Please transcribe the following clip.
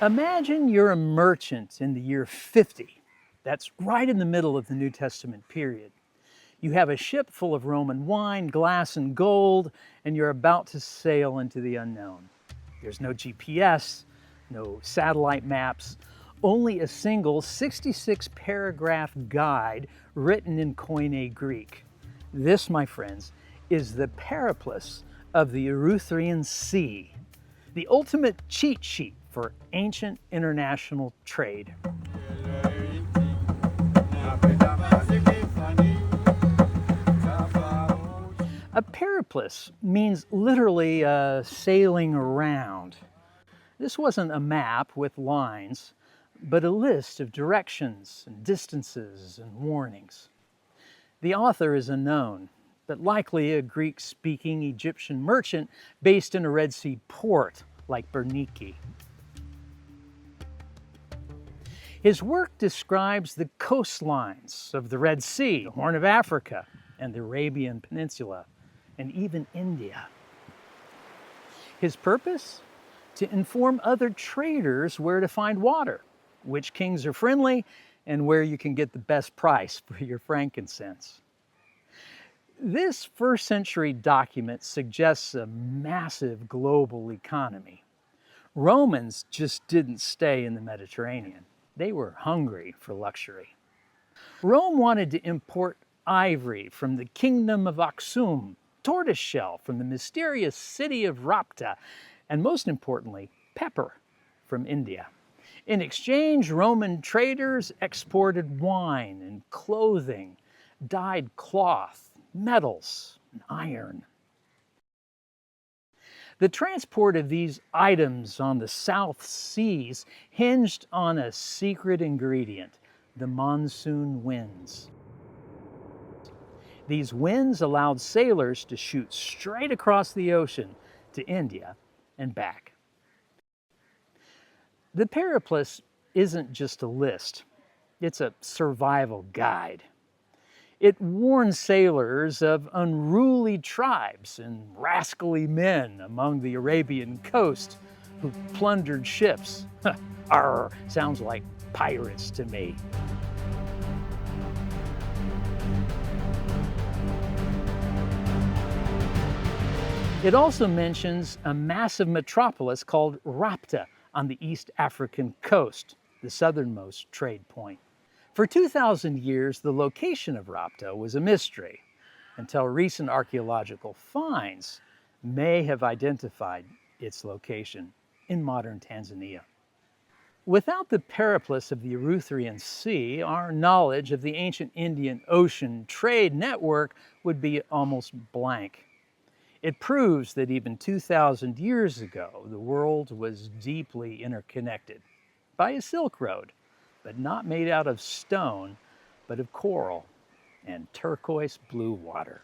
Imagine you're a merchant in the year 50. That's right in the middle of the New Testament period. You have a ship full of Roman wine, glass, and gold, and you're about to sail into the unknown. There's no GPS, no satellite maps, only a single 66-paragraph guide written in Koine Greek. This, my friends, is the Periplus of the Erythraean Sea, the ultimate cheat sheet for ancient international trade. A periplus means literally sailing around. This wasn't a map with lines, but a list of directions and distances and warnings. The author is unknown, but likely a Greek-speaking Egyptian merchant based in a Red Sea port like Berniki. His work describes the coastlines of the Red Sea, the Horn of Africa, and the Arabian Peninsula, and even India. His purpose? To inform other traders where to find water, which kings are friendly, and where you can get the best price for your frankincense. This first-century document suggests a massive global economy. Romans just didn't stay in the Mediterranean. They were hungry for luxury. Rome wanted to import ivory from the kingdom of Aksum, tortoiseshell from the mysterious city of Rapta, and most importantly, pepper from India. In exchange, Roman traders exported wine and clothing, dyed cloth, metals, and iron. The transport of these items on the South Seas hinged on a secret ingredient, the monsoon winds. These winds allowed sailors to shoot straight across the ocean to India and back. The Periplus isn't just a list, it's a survival guide. It warns sailors of unruly tribes and rascally men among the Arabian coast who plundered ships. Arr, sounds like pirates to me. It also mentions a massive metropolis called Rapta on the East African coast, the southernmost trade point. For 2,000 years, the location of Rapta was a mystery, until recent archaeological finds may have identified its location in modern Tanzania. Without the Periplus of the Erythraean Sea, our knowledge of the ancient Indian Ocean trade network would be almost blank. It proves that even 2,000 years ago, the world was deeply interconnected by a Silk Road, but not made out of stone, but of coral and turquoise blue water.